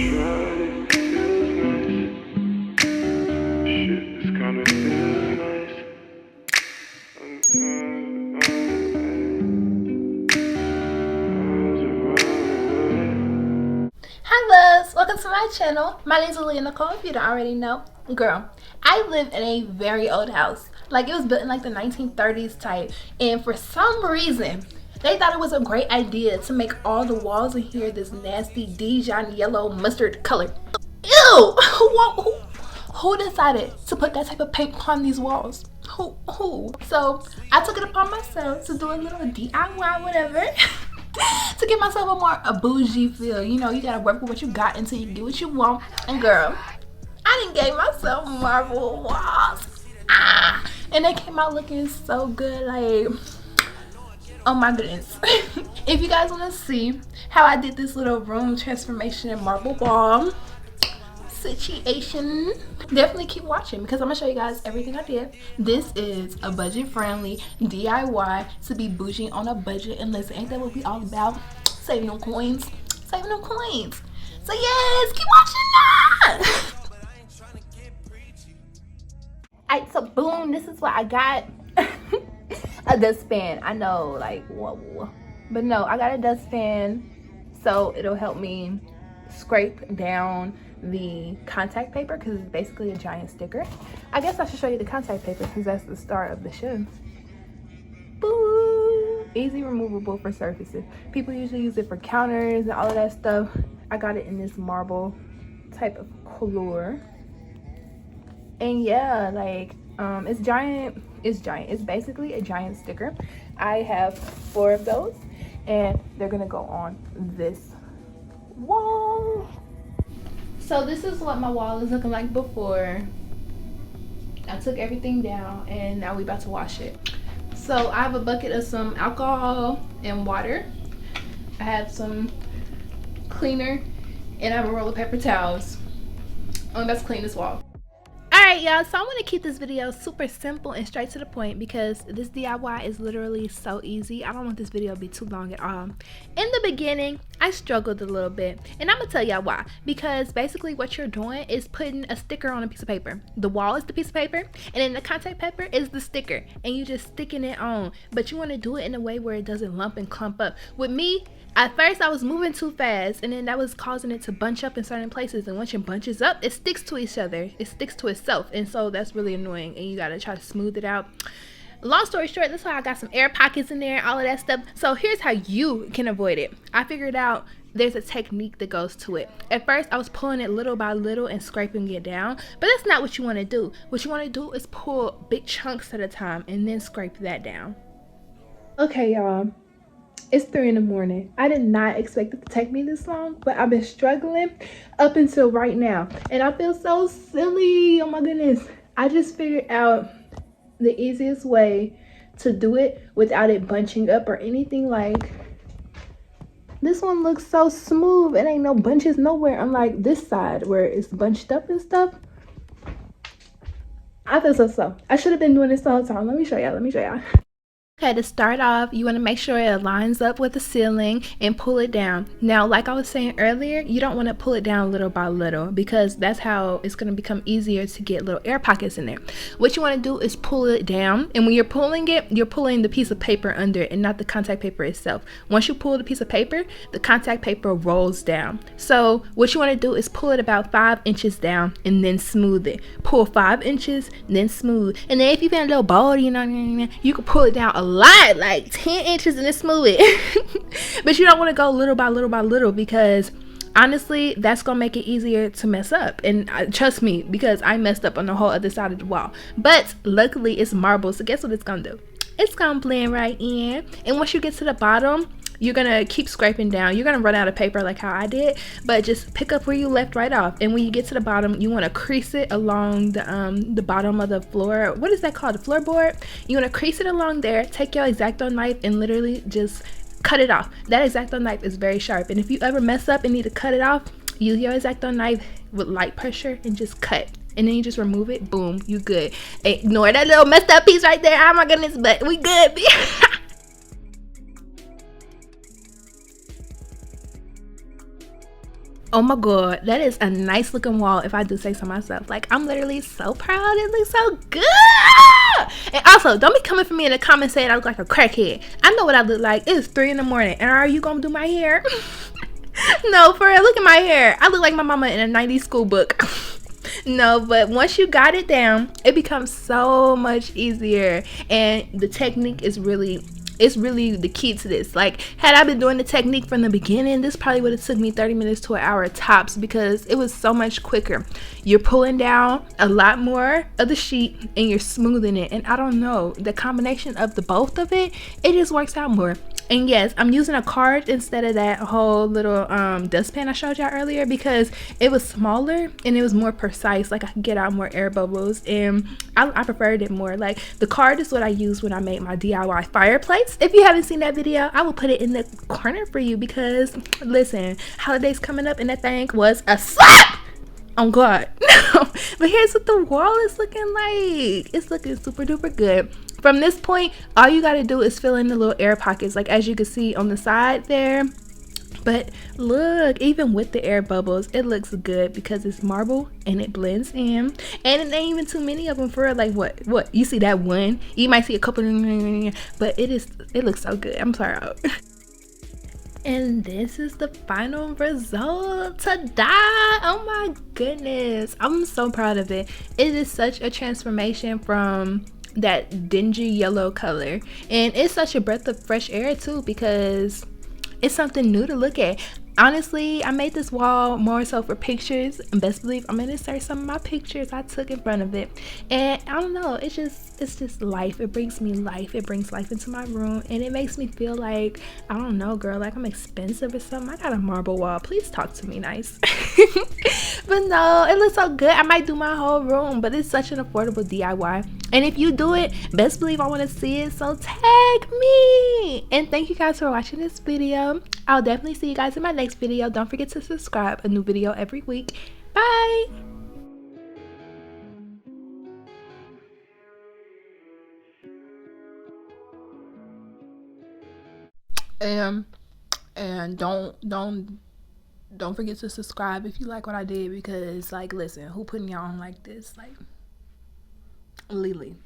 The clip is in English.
Hi loves, welcome to my channel. My name is Aliyah Nicole, if you don't already know. Girl, I live in a very old house. Like, it was built in like the 1930s type, and for some reason they thought it was a great idea to make all the walls in here this nasty Dijon yellow mustard color. Ew! Who decided to put that type of paint upon these walls? Who? So I took it upon myself to do a little DIY whatever to give myself a bougie feel. You know, you gotta work with what you got until you get what you want. And girl, I done gave myself marble walls. And they came out looking so good. Like, oh my goodness. If you guys want to see how I did this little room transformation and marble wall situation, definitely keep watching because I'm gonna show you guys everything I did. This is a budget friendly DIY to be bougie on a budget, and listen, ain't that what we all about? Saving them coins. So yes, keep watching that. Alright, so boom, this is what I got. A dustpan. I know, like, whoa, but no, I got a dustpan so it'll help me scrape down the contact paper because it's basically a giant sticker. I guess I should show you the contact paper because that's the start of the show. Boo! Easy removable for surfaces. People usually use it for counters and all of that stuff. I got it in this marble type of color, and yeah, like it's giant. It's basically a giant sticker. I have 4 of those, and they're gonna go on this wall. So this is what my wall is looking like before I took everything down, and now we about to wash it. So I have a bucket of some alcohol and water. I have some cleaner, and I have a roll of paper towels. I'm about to clean this wall. Alright y'all, so I want to keep this video super simple and straight to the point because this DIY is literally so easy. I don't want this video to be too long at all. In the beginning, I struggled a little bit, and I'm going to tell y'all why. Because basically what you're doing is putting a sticker on a piece of paper. The wall is the piece of paper, and then the contact paper is the sticker, and you just sticking it on. But you want to do it in a way where it doesn't lump and clump up. With me, at first I was moving too fast, and then that was causing it to bunch up in certain places, and once it bunches up, it sticks to each other. It sticks to itself, and so that's really annoying, and you gotta try to smooth it out. Long story short, that's why I got some air pockets in there, all of that stuff. So here's how you can avoid it. I figured out there's a technique that goes to it. At first I was pulling it little by little and scraping it down, but that's not what you want to do. What you want to do is pull big chunks at a time and then scrape that down. Okay y'all, it's 3 in the morning. I did not expect it to take me this long, but I've been struggling up until right now, and I feel so silly. Oh my goodness. I just figured out the easiest way to do it without it bunching up or anything. Like, this one looks so smooth. It ain't no bunches nowhere, unlike this side where it's bunched up and stuff. I feel so slow. I should have been doing this the whole time. Let me show y'all. Okay, to start off, you want to make sure it lines up with the ceiling and pull it down. Now, like I was saying earlier, you don't want to pull it down little by little because that's how it's going to become easier to get little air pockets in there. What you want to do is pull it down, and when you're pulling it, you're pulling the piece of paper under it and not the contact paper itself. Once you pull the piece of paper, the contact paper rolls down. So what you want to do is pull it about 5 inches down and then smooth it. Pull 5 inches, then smooth. And then if you've been a little bold, you know, you can pull it down a lot, like 10 inches, and then smooth it. But you don't want to go little by little because honestly that's gonna make it easier to mess up, and trust me, because I messed up on the whole other side of the wall. But luckily it's marble, so guess what it's gonna do? It's gonna blend right in. And once you get to the bottom, you're gonna keep scraping down. You're gonna run out of paper like how I did, but just pick up where you left right off. And when you get to the bottom, you want to crease it along the bottom of the floor. What is that called? The floorboard. You want to crease it along there. Take your X-Acto knife and literally just cut it off. That X-Acto knife is very sharp, and if you ever mess up and need to cut it off, use your X-Acto knife with light pressure and just cut. And then you just remove it. Boom, you good. Ignore that little messed up piece right there. Oh my goodness, but we good. Oh my god, that is a nice looking wall if I do say so myself. Like, I'm literally so proud. It looks so good. And also, don't be coming for me in the comments saying I look like a crackhead. I know what I look like. It's 3 in the morning. And are you gonna do my hair? No, for real, look at my hair. I look like my mama in a 90s school book. No, but once you got it down, it becomes so much easier. And the technique is really, it's really the key to this. Like, had I been doing the technique from the beginning, this probably would have took me 30 minutes to an hour tops, because it was so much quicker. You're pulling down a lot more of the sheet and you're smoothing it. And I don't know, the combination of the both of it, it just works out more. And yes, I'm using a card instead of that whole little dustpan I showed y'all earlier, because it was smaller and it was more precise. Like, I could get out more air bubbles, and I preferred it more. Like, the card is what I used when I made my DIY fireplace. If you haven't seen that video, I will put it in the corner for you, because listen, holidays coming up and that thing was a slap. Oh god. But here's what the wall is looking like. It's looking super duper good. From this point, all you got to do is fill in the little air pockets, like as you can see on the side there. But look, even with the air bubbles, it looks good because it's marble and it blends in. And it ain't even too many of them for real. Like, what you see that one, you might see a couple, but it looks so good. I'm sorry. And this is the final result. Ta-da! Oh my goodness, I'm so proud of it. It is such a transformation from that dingy yellow color, and it's such a breath of fresh air too, because it's something new to look at. Honestly, I made this wall more so for pictures, and best believe I'm gonna insert some of my pictures I took in front of it. And I don't know, it's just life. It brings me life. It brings life into my room, and it makes me feel like, I don't know, girl, like I'm expensive or something. I got a marble wall. Please talk to me nice. But no, it looks so good. I might do my whole room, but it's such an affordable DIY. And if you do it, best believe I want to see it, so tag me. And thank you guys for watching this video. I'll definitely see you guys in my next video. Don't forget to subscribe. A new video every week. Bye. And don't forget to subscribe if you like what I did, because like, listen, who putting y'all on like this? Like, Lily.